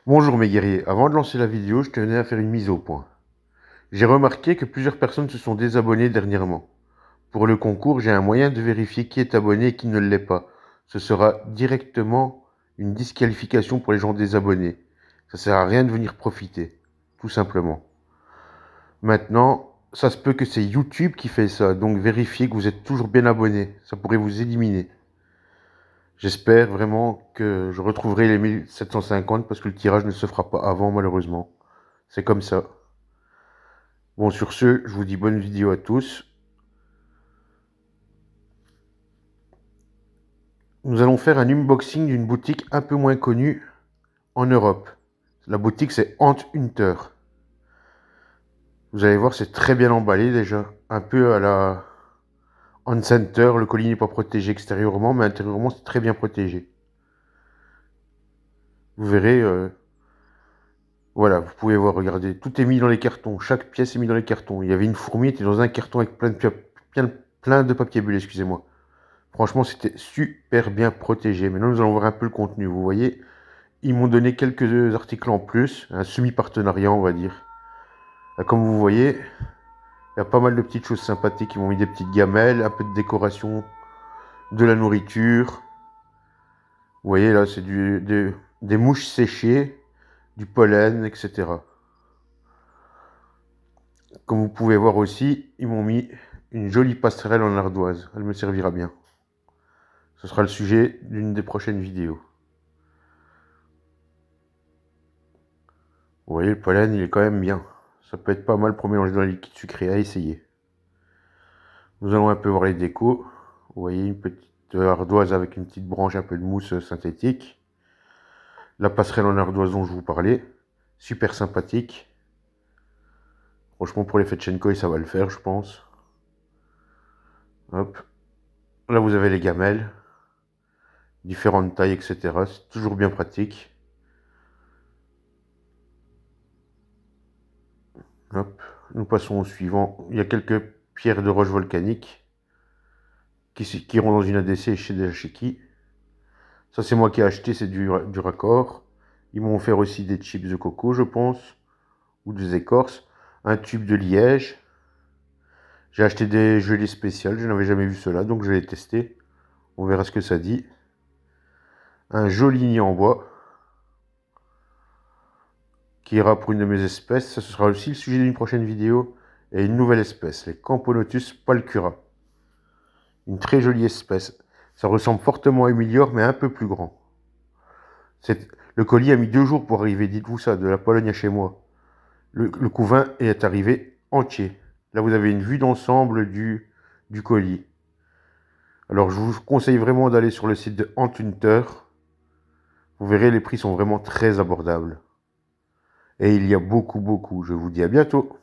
Bonjour mes guerriers, avant de lancer la vidéo, je tenais à faire une mise au point. J'ai remarqué que plusieurs personnes se sont désabonnées dernièrement. Pour le concours, j'ai un moyen de vérifier qui est abonné et qui ne l'est pas. Ce sera directement une disqualification pour les gens désabonnés. Ça sert à rien de venir profiter, tout simplement. Maintenant, ça se peut que c'est YouTube qui fait ça, donc vérifiez que vous êtes toujours bien abonné. Ça pourrait vous éliminer. J'espère vraiment que je retrouverai les 1750 parce que le tirage ne se fera pas avant malheureusement. C'est comme ça. Bon, sur ce, je vous dis bonne vidéo à tous. Nous allons faire un unboxing d'une boutique un peu moins connue en Europe. La boutique, c'est Ant Hunter. Vous allez voir, c'est très bien emballé déjà. Un peu à la Ant Center. Le colis n'est pas protégé extérieurement, mais intérieurement, c'est très bien protégé. Vous verrez, voilà, vous pouvez voir, regardez, tout est mis dans les cartons. Chaque pièce est mise dans les cartons. Il y avait une fourmi, elle était dans un carton avec plein de papier bulle, excusez-moi. Franchement, c'était super bien protégé. Maintenant, nous allons voir un peu le contenu. Vous voyez, ils m'ont donné quelques articles en plus, un semi-partenariat, on va dire. Comme vous voyez, il y a pas mal de petites choses sympathiques. Ils m'ont mis des petites gamelles, un peu de décoration, de la nourriture. Vous voyez, là, c'est des mouches séchées, du pollen, etc. Comme vous pouvez voir aussi, ils m'ont mis une jolie passerelle en ardoise. Elle me servira bien. Ce sera le sujet d'une des prochaines vidéos. Vous voyez, le pollen, il est quand même bien. Ça peut être pas mal pour mélanger dans les liquides sucrés, à essayer. Nous allons un peu voir les décos. Vous voyez, une petite ardoise avec une petite branche, un peu de mousse synthétique. La passerelle en ardoise dont je vous parlais. Super sympathique. Franchement, pour les Fetchenko, ça va le faire, je pense. Hop. Là, vous avez les gamelles. Différentes tailles, etc. C'est toujours bien pratique. Hop. Nous passons au suivant. Il y a quelques pierres de roche volcanique qui iront dans une ADC chez Dashiki. Ça, c'est moi qui ai acheté, c'est du raccord. Ils m'ont offert aussi des chips de coco, je pense, ou des écorces. Un tube de liège. J'ai acheté des gelées spéciales, je n'avais jamais vu cela, donc je vais les tester. On verra ce que ça dit. Un joli nid en bois, qui ira pour une de mes espèces. Ça, ce sera aussi le sujet d'une prochaine vidéo. Et une nouvelle espèce, les Camponotus palcura. Une très jolie espèce. Ça ressemble fortement à Humilior, mais un peu plus grand. Le colis a mis 2 jours pour arriver, dites-vous ça, de la Pologne à chez moi. Le couvain est arrivé entier. Là, vous avez une vue d'ensemble du colis. Alors, je vous conseille vraiment d'aller sur le site de Ant Hunter. Vous verrez, les prix sont vraiment très abordables. Et il y a beaucoup. Je vous dis à bientôt.